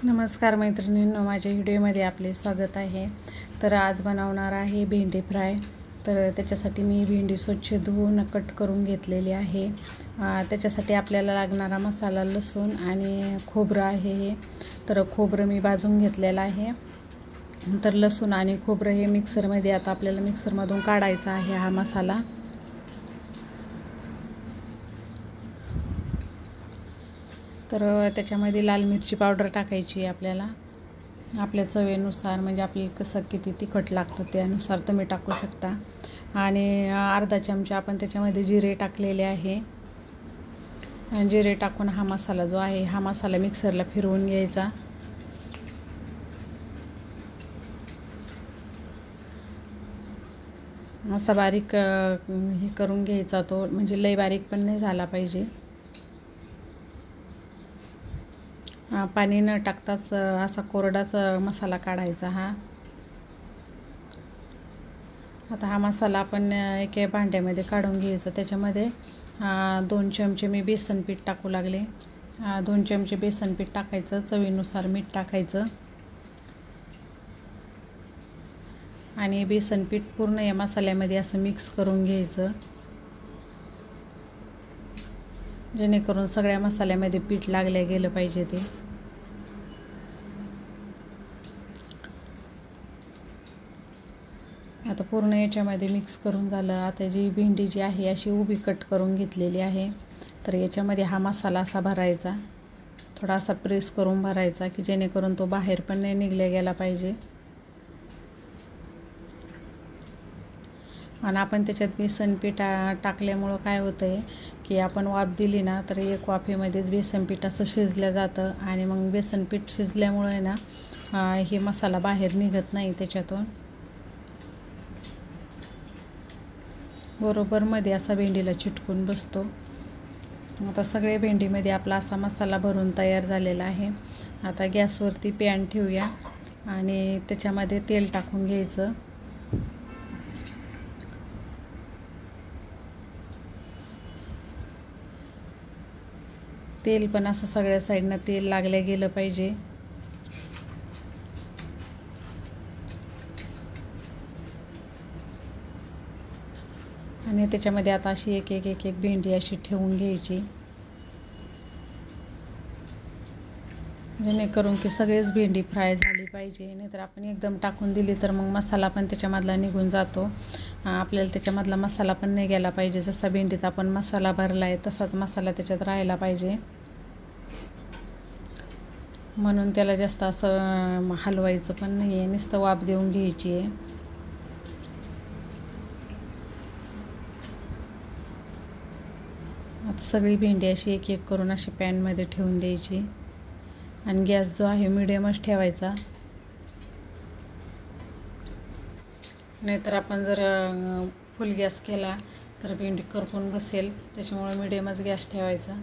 नमस्कार मैत्रिणींनो, माझ्या व्हिडिओमध्ये आपले स्वागत आहे। तर आज बनवणार आहे भेंडी फ्राय। तर त्याच्यासाठी मी भेंडी स्वच्छ धुवून कट करून घेतलेली आहे। त्याच्यासाठी आपल्याला लागणारा मसाला लसूण आणि खोबरं आहे हे। तर खोबरं मी भाजून घेतलेलं आहे। तर लसूण आणि खोबरं हे मिक्सरमध्ये आता आपल्याला मिक्सरमधून काढायचा आहे हा मसाला। तर त्याच्यामध्ये लाल मिरची पावडर टाकायची आपल्याला आपल्या चवीनुसार, म्हणजे आपल्याला कसं किती तिखट लागतं त्यानुसार तुम्ही टाकू शकता। आणि अर्धा चमचा आपण त्याच्यामध्ये जिरे टाकलेले आहे। जिरे टाकून हा मसाला जो आहे हा मसाला मिक्सरला फिरवून घ्यायचा। असा बारीक हे करून घ्यायचा तो, म्हणजे लय बारीक पण नाही झाला पाहिजे। पाणी न टाकताच असा कोरडाच मसाला काढायचा हा। आता हा मसाला आपण एका भांड्यामध्ये काढून घ्यायचा। त्याच्यामध्ये 2 चमचे मी बेसन पीठ टाकू लागले। 2 चमचे बेसन पीठ टाकायचं, चवीनुसार मीठ टाकायचं आणि बेसन पीठ पूर्ण या मसाल्यामध्ये असं मिक्स करून घ्यायचं, जेणेकरून सगळ्या मसाल्यामध्ये पीठ लागले गेलं पाहिजे ते। आता पूर्ण याच्यामध्ये मिक्स करून झालं। आता जी भेंडी जी आहे अशी उभी कट करून घेतलेली आहे। तर याच्यामध्ये हा मसाला असा भरायचा, थोडासा प्रेस करून भरायचा की जेणेकरून तो बाहेर पण नाही निघला गेला पाहिजे। आणि आपण त्याच्यात बेसन पीठ टाकल्यामुळं काय होतं आहे की आपण वाफ दिली ना तर एक वाफेमध्येच बेसन पीठ असं शिजलं जातं आणि मग बेसन पीठ शिजल्यामुळं आहे ना हे मसाला बाहेर निघत नाही त्याच्यातून, बरोबर मध्ये असा भेंडीला चिटकून बसतो। आता सगळे भेंडीमध्ये आपला असा मसाला भरून तयार झालेला आहे। आता गॅसवरती पॅन ठेवूया आणि त्याच्यामध्ये तेल टाकून घ्यायचं। तेल पण असं सगळ्या साईडनं तेल लागलं गेलं पाहिजे। आणि त्याच्यामध्ये आता अशी एक भेंडी अशी ठेवून घ्यायची, जेणेकरून की सगळेच भेंडी फ्राय झाली पाहिजे। नाहीतर आपण एकदम टाकून दिली तर मग मसाला पण त्याच्यामधला निघून जातो। आपल्याला त्याच्यामधला मसाला पण नाही गेला पाहिजे। जसा भेंडीत आपण मसाला भरला आहे तसाच मसाला त्याच्यात राहायला पाहिजे, म्हणून त्याला जास्त असं हलवायचं पण नाही आहे, नुसतं वाफ देऊन घ्यायची आहे। आता सगळी भेंडी अशी एक एक करून अशी पॅनमध्ये ठेवून द्यायची आणि गॅस जो आहे मिडियमच ठेवायचा। नाहीतर आपण जर फुल गॅस केला तर भेंडी करपून बसेल, त्याच्यामुळे मिडियमच गॅस ठेवायचा।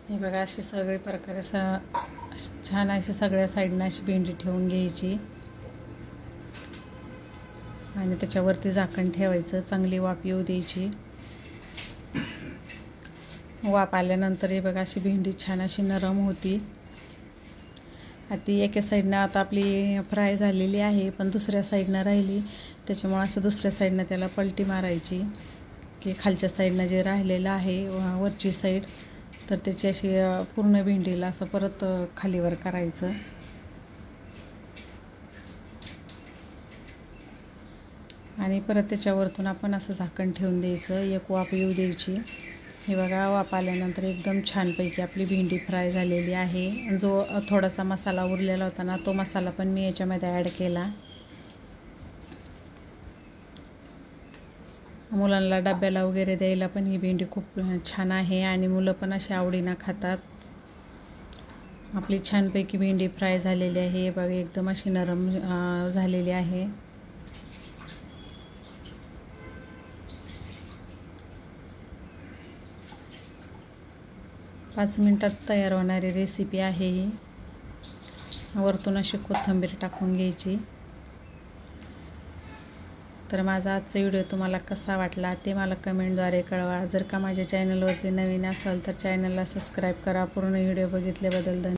हे बघा, अशी सगळे प्रकारे छान अशी सगळ्या साईडनं अशी भेंडी ठेवून घ्यायची आणि त्याच्यावरती झाकण ठेवायचं, चांगली वाफ येऊ द्यायची। वाफ आल्यानंतर हे बघा अशी भेंडी छान अशी नरम होती। ती एका साईडनं आता आपली फ्राय झालेली आहे, पण दुसऱ्या साईडनं राहिली, त्याच्यामुळे असं दुसऱ्या साईडनं त्याला पलटी मारायची की खालच्या साईडनं जे राहिलेलं आहे वरची साईड, तर त्याची अशी पूर्ण भेंडीला असं परत खालीवर करायचं। आणि परत त्याच्यावरतून आपण असं झाकण ठेवून द्यायचं, एक वाफ येऊ द्यायची। हे बघा, वाफ आल्यानंतर एकदम छानपैकी आपली भेंडी फ्राय झालेली आहे। जो थोडासा मसाला उरलेला होता ना तो मसाला पण मी याच्यामध्ये ॲड केला। मुलांना डब्याला वगैरे द्यायला पण ही भेंडी खूप छान आहे आणि मुलं पण अशी आवडीनं खातात। आपली छानपैकी भेंडी फ्राय झालेली आहे बघा, एकदम अशी नरम झालेली आहे। पाच मिनिटात तयार होणारी रेसिपी आहे ही। वरतून अशी कोथिंबीर टाकून घ्यायची। तर माझा आजचा व्हिडिओ तुम्हाला कसा वाटला ते मला कमेंटद्वारे कळवा. जर का माझ्या चॅनलवरती नवीन असाल तर चॅनलला सबस्क्राईब करा. पूर्ण व्हिडिओ बघितल्याबद्दल धन्यवाद.